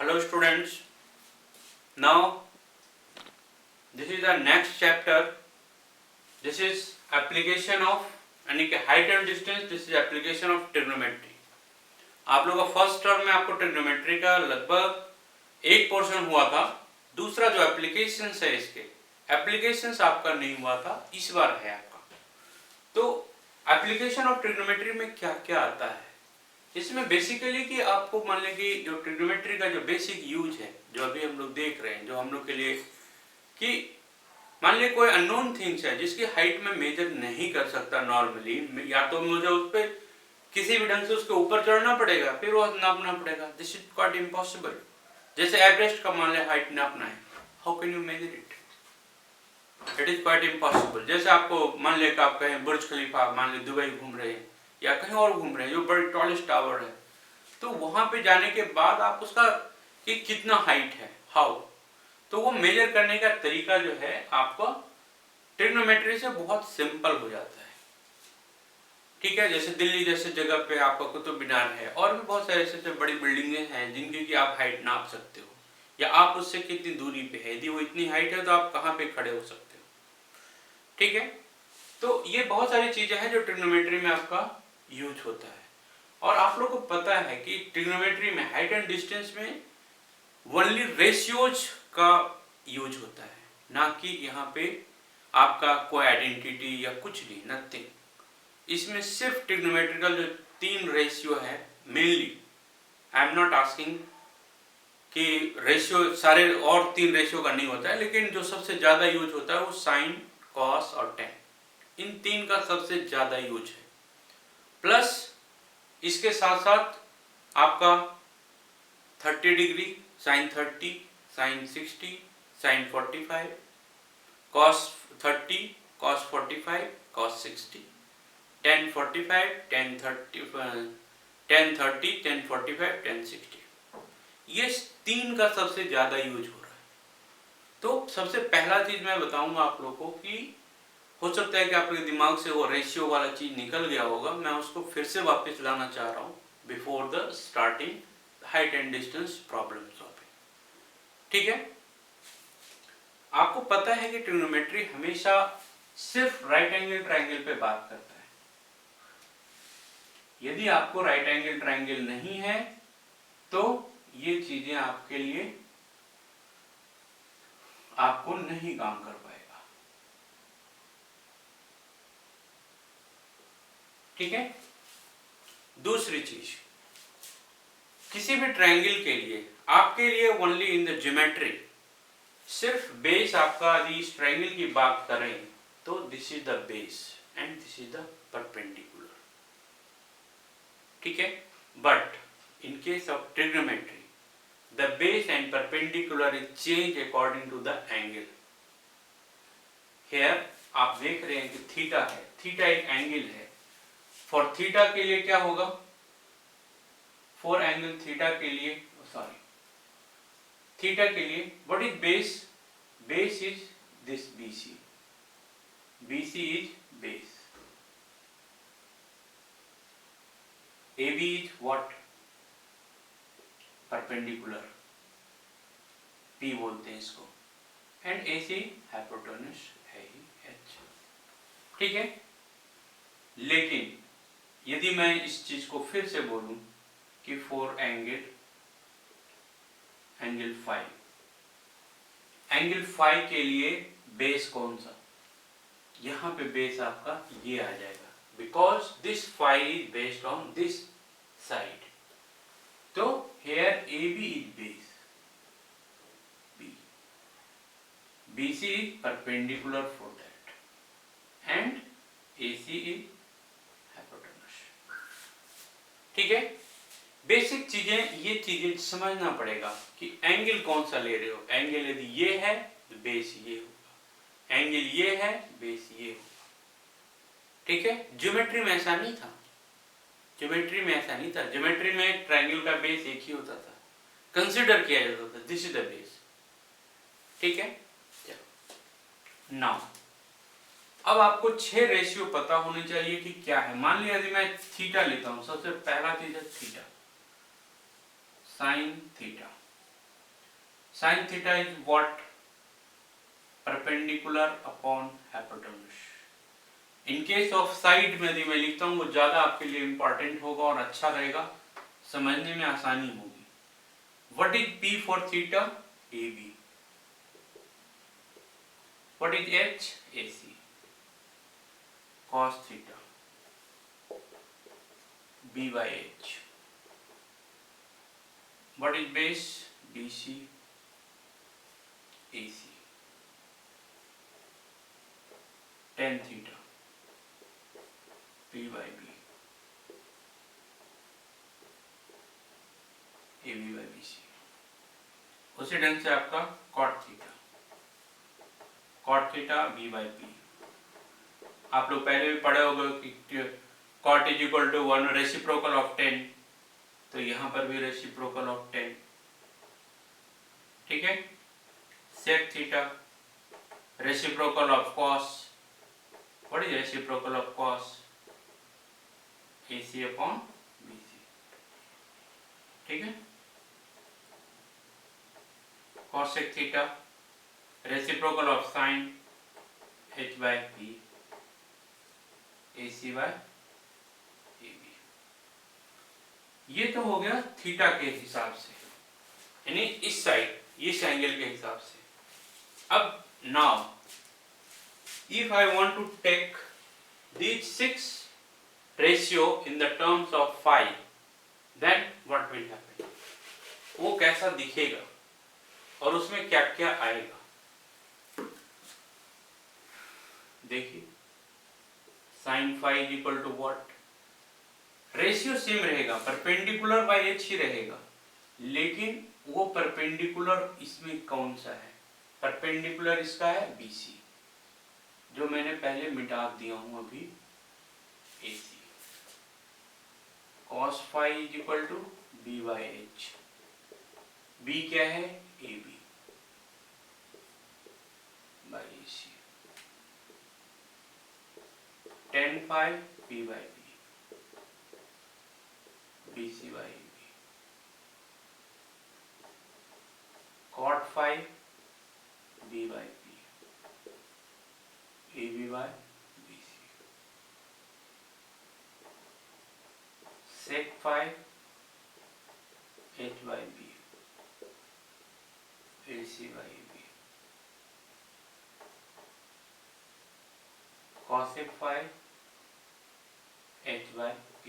Hello students, now this is the next chapter. This is application of यानी कि height and distance. This is application of trigonometry. आप लोगों का first term में आपको trigonometry का लगभग एक पोर्शन हुआ था. दूसरा जो एप्लीकेशंस है इसके एप्लीकेशंस आपका नहीं हुआ था, इस बार है आपका. तो एप्लीकेशन ऑफ ट्रिग्नोमेट्री में क्या क्या आता है इसमें बेसिकली कि आपको मान लें कि जो ट्रिग्नोमेट्री का जो बेसिक यूज है जो अभी हम लोग देख रहे हैं, जो हम लोग के लिए कि मान लीजिए कोई अननोन थिंग्स है जिसकी हाइट में मेजर नहीं कर सकता नॉर्मली, या तो मुझे उस पर किसी भी ढंग से उसके ऊपर चढ़ना पड़ेगा फिर वो नापना पड़ेगा. This is quite impossible. जैसे एवरेस्ट का मान लिया हाइट नापना है, how can you measure it? It is quite impossible. जैसे आपको मान लिया कि आप कहें बुर्ज खलीफा, मान लीजिए दुबई घूम रहे हैं या कहीं और घूम रहे हैं जो बड़ी टॉलेस्ट टावर है, तो वहां पे जाने के बाद आप उसका कि कितना हाइट है, हाउ, तो वो मेजर करने का तरीका जो है आपको ट्रिग्नोमेट्री से बहुत सिंपल हो जाता है. ठीक है, जैसे दिल्ली जैसे जगह पे आपका कुतुब मीनार है और भी बहुत सारे ऐसे बड़ी बिल्डिंगें हैं जिनकी कि आप हाइट नाप सकते हो, या आप उससे कितनी दूरी पे है, यदि वो इतनी हाइट है तो आप कहाँ पे खड़े हो सकते हो. ठीक है, तो ये बहुत सारी चीजें हैं जो ट्रिग्नोमेट्री में आपका यूज होता है. और आप लोग को पता है कि ट्रिग्नोमेट्री में हाइट एंड डिस्टेंस में ओनली रेशियोज का यूज होता है, ना कि यहाँ पे आपका कोई आइडेंटिटी या कुछ नहीं, नथिंग. इसमें सिर्फ ट्रिग्नोमेट्रिकल जो तीन रेशियो है mainly, I am not asking कि रेशियो सारे और तीन रेशियो का नहीं होता है, लेकिन जो सबसे ज्यादा यूज होता है वो साइन, कॉस और टेन, इन तीन का सबसे ज्यादा यूज है. प्लस इसके साथ साथ आपका 30 डिग्री, sine 30, sine 60, sine 45, cos 30, cos 45, cos 60, tan 45, tan 30, tan 30, tan 45, tan 60. ये तीन का सबसे ज्यादा यूज हो रहा है. तो सबसे पहला चीज मैं बताऊंगा आप लोगों को कि हो सकता है कि आपके दिमाग से वो रेशियो वाला चीज निकल गया होगा, मैं उसको फिर से वापस लाना चाह रहा हूँ before the starting height and distance problem solving. ठीक है, आपको पता है कि ट्रिग्नोमेट्री हमेशा सिर्फ राइट एंगल ट्रायंगल पे बात करता है. यदि आपको राइट एंगल ट्रायंगल नहीं है तो ये चीजें आपके लिए आपको नहीं काम कर पाएगा. ठीक है, दूसरी चीज, किसी भी ट्रायंगल के लिए आपके लिए ओनली इन द ज्योमेट्री सिर्फ बेस आपका, यदि इस ट्रायंगल की बात करें तो this is the base and this is the perpendicular. ठीक है, but in case of trigonometry the base and perpendicular is change according to the angle. Here आप देख रहे हैं कि थीटा है, थीटा एक एंगल है. फॉर थीटा के लिए क्या होगा, फॉर एंगल थीटा के लिए, सॉरी थीटा के लिए what is base? Base is this BC. BC is base. AB is what? Perpendicular, P बोलते हैं इसको, एंड AC हाइपोटेन्यूज है ही H. ठीक है, लेकिन यदि मैं इस चीज को फिर से बोलूं कि for angle phi, angle phi के लिए बेस कौन सा? यहां पे बेस आपका ये आ जाएगा, because this phi is based on this side. तो here AB is base, BC is perpendicular for that, and AC is hypotenuse. ठीक है, बेसिक चीजें, ये चीजें समझना पड़ेगा कि एंगल कौन सा ले रहे हो. एंगल यदि ये है तो बेस ये होगा, एंगल ये है बेस ये होगा. ठीक है, ज्योमेट्री में ऐसा नहीं था. ज्योमेट्री में ऐसा नहीं था. ज्योमेट्री में ट्रायंगल का बेस एक ही होता था, कंसीडर किया जाता था दिस इज द बेस. ठीक है, नाउ अब आपको 6 रेशियो पता होने चाहिए कि क्या है. मान लिया यदि मैं थीटा लेता हूं, सबसे पहला चीज है theta, sign theta. Sine theta is what? Perpendicular upon hypotenuse. In case of side में यदि मैं लिखता हूँ वो ज्यादा आपके लिए इंपॉर्टेंट होगा और अच्छा रहेगा, समझने में आसानी होगी। What is P for theta? AB। What is H? AC। cos theta B by H। What is base? BC AC। tan theta P by B AB by BC। उसी ढंग से आपका cot theta B by P। आप लोग पहले भी पढ़े होंगे कि cot is equal to 1 reciprocal of 10, तो यहाँ पर भी रेसिप्रोकल ऑफ 10। ठीक है। sec theta reciprocal of cos। What is reciprocal of cos? AC upon BC। ठीक है। cosec theta reciprocal of sine H by P AC by AB। ये तो हो गया थीटा के हिसाब से, यानी इस साइड, इस एंगल के हिसाब से। अब now if I want to take these 6 ratio in the terms of phi, then what will happen? वो कैसा दिखेगा और उसमें क्या क्या आएगा? देखिए, sin phi is equal to what? Ratio same रहेगा, परपेंडिकुलर बाय एच ही रहेगा, लेकिन वो परपेंडिकुलर इसमें कौन सा है? परपेंडिकुलर इसका है BC, जो मैंने पहले मिटा दिया हूं अभी, AC। cos phi is equal to B by H। B क्या है? AB by AC। tan phi P by B BC by AB। cot phi B by P AB by BC। sec phi H by B AC by AB। cosec phi H by P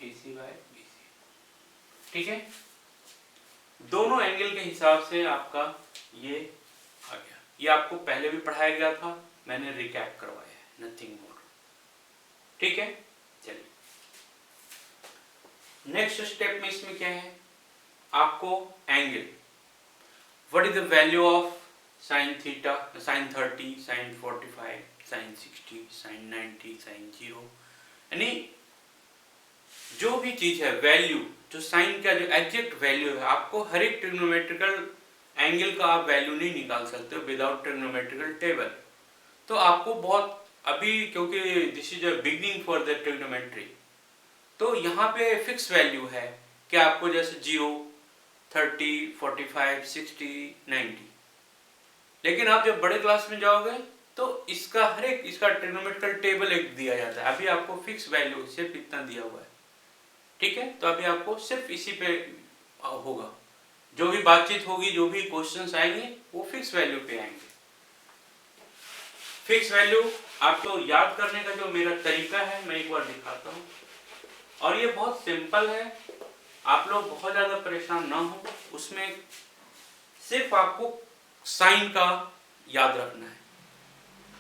AC by BC। ठीक है, दोनों angle के हिसाब से आपका ये आ गया। ये आपको पहले भी पढ़ाया गया था, मैंने रिकैप करवाया है, नथिंग मोर। ठीक है, चलिए नेक्स्ट स्टेप में इसमें क्या है, आपको angle, what is the value of sine theta, sine 30, sine 45, sine 60, sine 90, sine 0, यानी जो भी चीज है वैल्यू, जो साइन का जो एग्जैक्ट वैल्यू है, आपको हर एक ट्रिग्नोमेट्रिकल एंगल का आप वैल्यू नहीं निकाल सकते हो विदाउट ट्रिग्नोमेट्रिकल टेबल। तो आपको बहुत अभी, क्योंकि this is a beginning for the trigonometry, तो यहाँ पे फिक्स वैल्यू है कि आपको जैसे 0, 30, 45, 60, 90, लेकिन आप जब बड़े क्लास में जाओगे तो इसका हर एक, इसका ट्रिग्नोमेट्रिकल टेबल एक दिया जाता है। अभी आपको फिक्स वैल्यू सिर्फ इतना दिया हुआ है। ठीक है, तो अभी आपको सिर्फ इसी पे होगा, जो भी बातचीत होगी, जो भी क्वेश्चंस आएंगे वो फिक्स वैल्यू पे आएंगे। फिक्स वैल्यू आपको याद करने का जो मेरा तरीका है, मैं एक बार दिखाता हूँ, और ये बहुत सिंपल है, आप लोग बहुत ज्यादा परेशान ना हो उसमें। सिर्फ आपको साइन का याद रखना है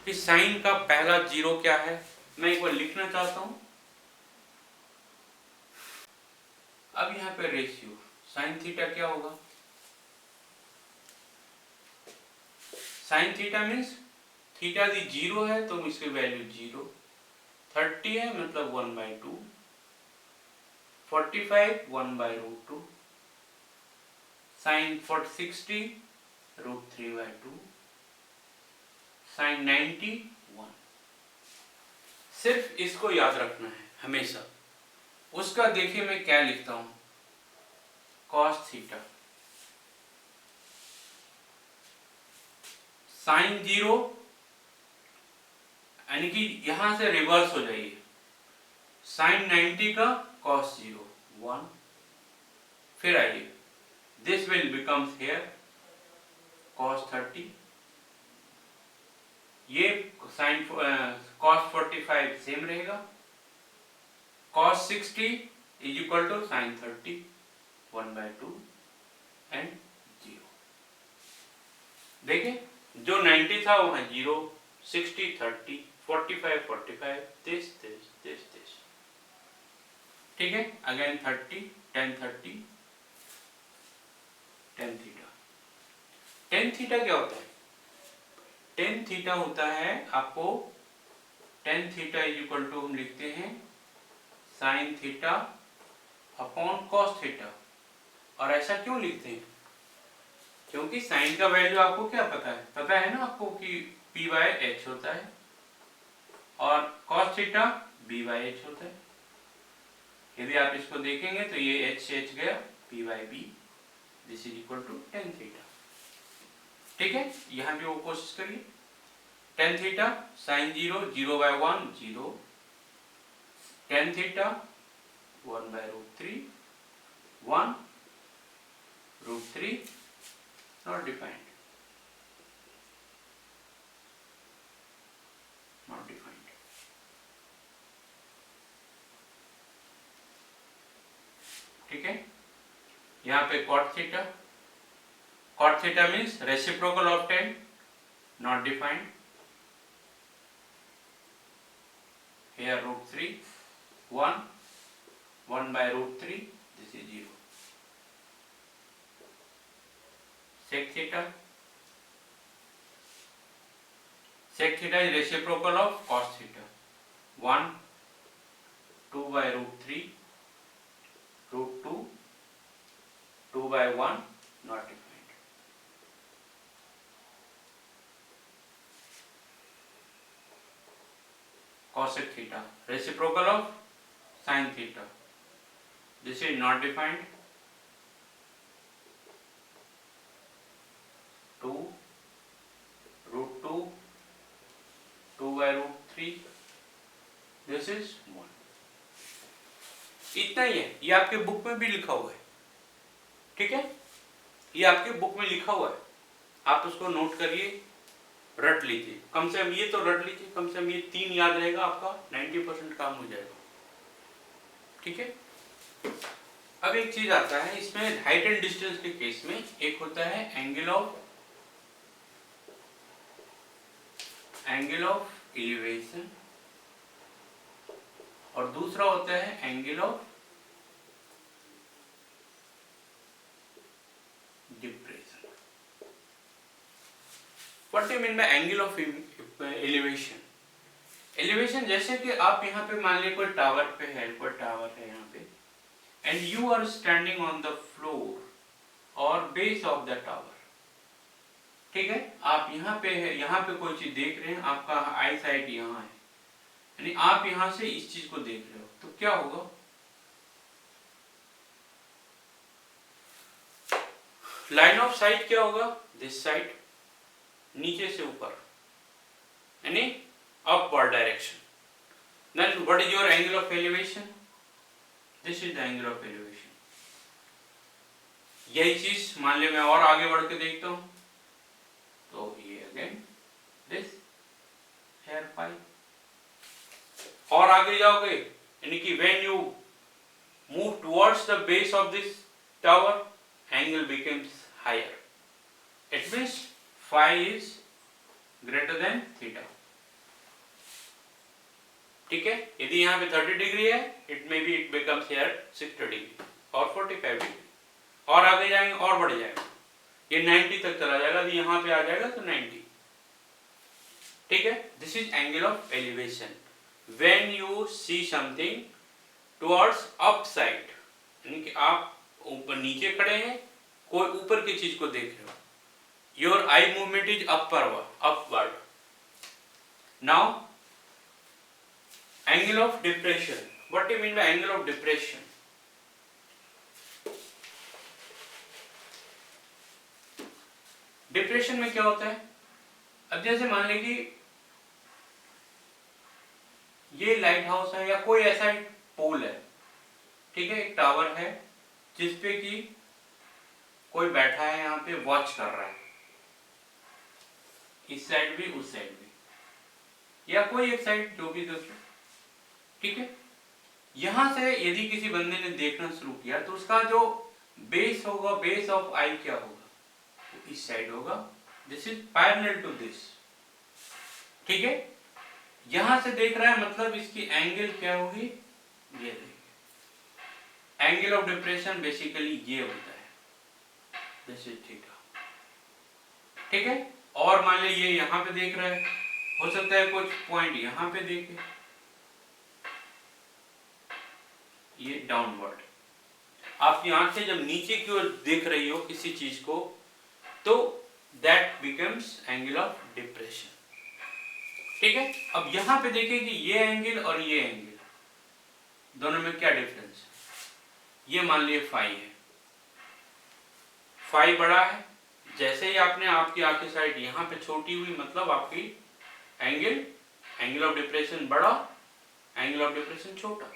कि साइन का पहला 0 क्या है। मैं एक बार लिखना चाहता हूं। अब यहाँ पे रेशियो साइन थीटा क्या होगा? साइन थीटा मीन्स थीटा यदि 0 है तो इसकी वैल्यू 0, 30 है मतलब 1/2, 45 1/√2, साइन 60 √3/2, साइन 90 1। सिर्फ इसको याद रखना है हमेशा। उसका देखिए मैं क्या लिखता हूं, cos थीटा, साइन 0 यानी कि यहां से रिवर्स हो जाइए, साइन 90 का cos 0 1, फिर आइए this will becomes here cos 30, ये साइन cos 45 सेम रहेगा, cos 60 is equal to sine 30 1/2 and 0। देखिए जो 90 था वहां 0, 60 30 45 45 this, ठीक है। Again 30 tan 30 tan theta, tan theta क्या होता है? tan थीटा होता है आपको, tan theta is equal to हम लिखते हैं sine theta upon cos theta. और ऐसा क्यों लिखते हैं? क्योंकि साइन का वैल्यू आपको क्या पता है? पता है ना आपको कि p/h होता है और cos थीटा b/h होता है। यदि आप इसको देखेंगे तो ये h गया, p/b, this is equal to tan theta. ठीक है, यहां भी वो कोशिश करिए, tan theta sine 0 0/1 0, tan theta 1/√3 1 √3 not defined, ठीक है। यहाँ पे cot theta means reciprocal of tan, not defined, here √3 1 1/√3, this is 0, sec theta is reciprocal of cos theta, 1 2/√3 √2 2/1 not defined, cosec theta reciprocal of sin theta, this is not defined, 2 √2 2/√3, this is 1। इतना ही है, ये आपके book में भी लिखा हुआ है, ठीक है, ये आपके बुक में लिखा हुआ है, आप उसको नोट करिए, रट लीजिए, कम से कम ये तो रट लीजिए, कम से कम ये 3 याद रहेगा, आपका 90% काम हो जाएगा, ठीक है। अब एक चीज आता है इसमें, हाइट एंड डिस्टेंस के केस में एक होता है एंगल ऑफ एलिवेशन और दूसरा होता है angle of depression. What do you mean by angle of elevation? Elevation जैसे कि आप यहाँ पे मान लीजिए कोई टावर है यहाँ पे, and you are standing on the floor और बेस ऑफ द टावर, ठीक है, आप यहाँ पे कोई चीज देख रहे हैं, आपका आई साइट यहाँ है, यानी आप यहाँ से इस चीज को देख रहे हो, तो क्या होगा? लाइन ऑफ साइट क्या होगा? दिस साइड, नीचे से ऊपर, यानी upward direction. Then what is your angle of elevation? This is the angle of elevation. यही चीज मान ले मैं और आगे बढ़ के देखता हूं, तो ये अगेन दिस हेयर पाई, और आगे जाओगे यानी कि when you move towards the base of this tower, angle becomes higher. It means phi is greater than theta. ठीक है, यदि यहाँ पे 30 डिग्री है, it may be it becomes here 60 degree और 45 डिग्री, और आगे जाएंगे और बढ़ जाएगा, ये 90 तक चला जाएगा, यदि यहाँ पे आ जाएगा तो 90, ठीक है। This is angle of elevation when you see something towards up side, यानी कि आप ऊपर नीचे खड़े हैं, कोई ऊपर की चीज को देख रहे हो, your eye movement is upward. Now angle of depression, what do you mean by angle of depression? Depression में क्या होता है, अब जैसे मान लीजिए ये लाइट हाउस है या कोई ऐसा पोल है, ठीक है, एक टावर है जिसपे कि कोई बैठा है यहाँ पे वॉच कर रहा है, इस साइड भी उस साइड भी, या कोई एक साइड जो भी दोस्तों, ठीक है। यहां से यदि किसी बंदे ने देखना शुरू किया तो उसका जो बेस होगा, बेस ऑफ आई क्या होगा, तो इस साइड होगा, this is parallel to this, ठीक है। यहां से देख रहा है मतलब इसकी एंगल क्या होगी, ये देखिए एंगल ऑफ डिप्रेशन बेसिकली ये होता है, दिस इज थीटा, ठीक है। और मान लीजिए ये यहाँ पे देख रहा है, हो सकता है कुछ पॉइंट यहाँ पे देखे, ये डाउनवर्ड, आपकी आंखें जब नीचे की ओर देख रही हो किसी चीज को तो that becomes angle of depression, ठीक है। अब यहां पे देखिए कि ये एंगल और ये एंगल दोनों में क्या डिफरेंस है, ये मान लीजिए फाई है, फाई बड़ा है, जैसे ही आपने आपकी आंख की साइड यहां पे छोटी हुई मतलब आपकी एंगल ऑफ डिप्रेशन बड़ा, एंगल ऑफ डिप्रेशन छोटा।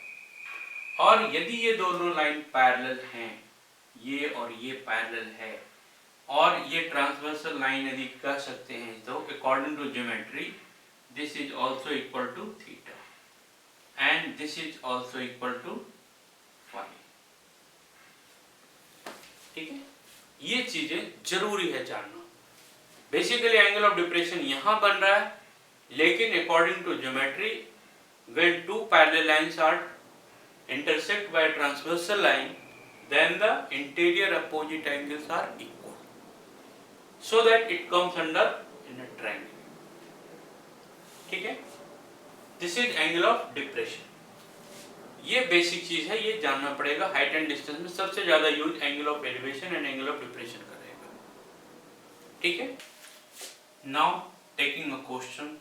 और यदि ये दोनों लाइन पैरेलल हैं, ये और ये पैरेलल है, और ये ट्रांसवर्सल लाइन यदि कह सकते हैं तो according to geometry this is also equal to theta and this is also equal to phi, ठीक है। ये चीजें जरूरी है जानना। बेसिकली एंगल ऑफ डिप्रेशन यहां बन रहा है, लेकिन according to geometry when two parallel lines are intersect by a transversal line then the interior opposite angles are equal so that it comes under in a triangle, ठीक है। this is angle of depression, ये basic चीज है, ये जानना पड़ेगा। Height and distance में सबसे ज्यादा use angle of elevation and angle of depression का रहेगा, ठीक है। Now taking a question,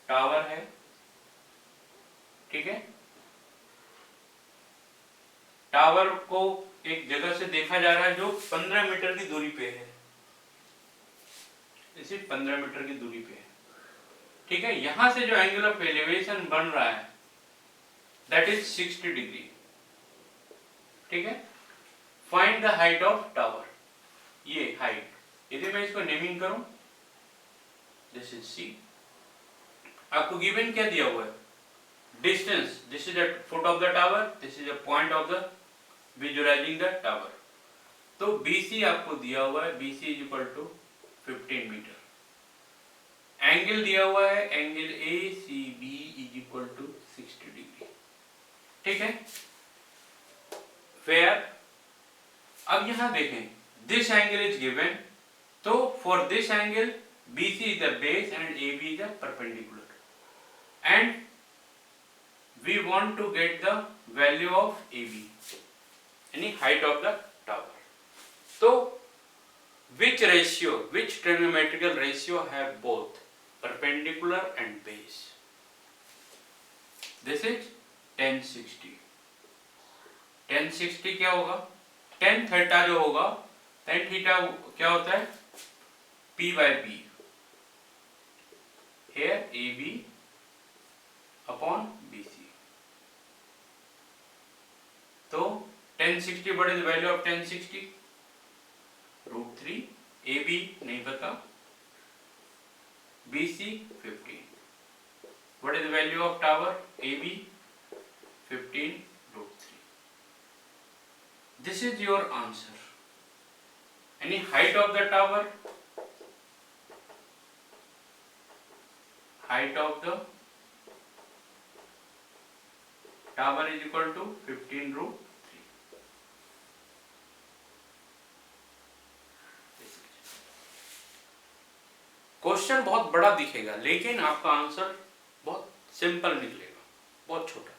tower है, ठीक है, टावर को एक जगह से देखा जा रहा है जो 15 मीटर की दूरी पे है, इसी 15 मीटर की दूरी पे है, ठीक है। यहां से जो एंगल ऑफ एलिवेशन बन रहा है दैट इज 60 डिग्री, ठीक है। Find the height of tower, ये हाइट, यदि मैं इसको नेमिंग करूं दिस इज सी, आपको गिवन क्या दिया हुआ है, distance, this is at foot of the tower, this is a point of the visualizing the tower, तो BC आपको दिया हुआ है, BC is equal to 15 metre, angle दिया हुआ है, angle ACB is equal to 60 degree, ठीक है। Where, अब यहां देखें this angle is given, तो for this angle BC is the base and AB is the perpendicular and we want to get the value of AB, any height of the tower. So, which ratio, which trigonometrical ratio have both perpendicular and base? This is tan 60. tan 60 क्या होगा, tan theta जो होगा, tan theta क्या होता है, P by P. Here AB upon BC. तो tan 60 what is the value of tan 60, √3, AB नहीं पता, BC 15, what is the value of tower, AB 15 √3, this is your answer. Any height of the tower, height of the tower is equal to 15 √3. Question बहुत बड़ा दिखेगा लेकिन आपका answer बहुत simple निकलेगा, बहुत छोटा।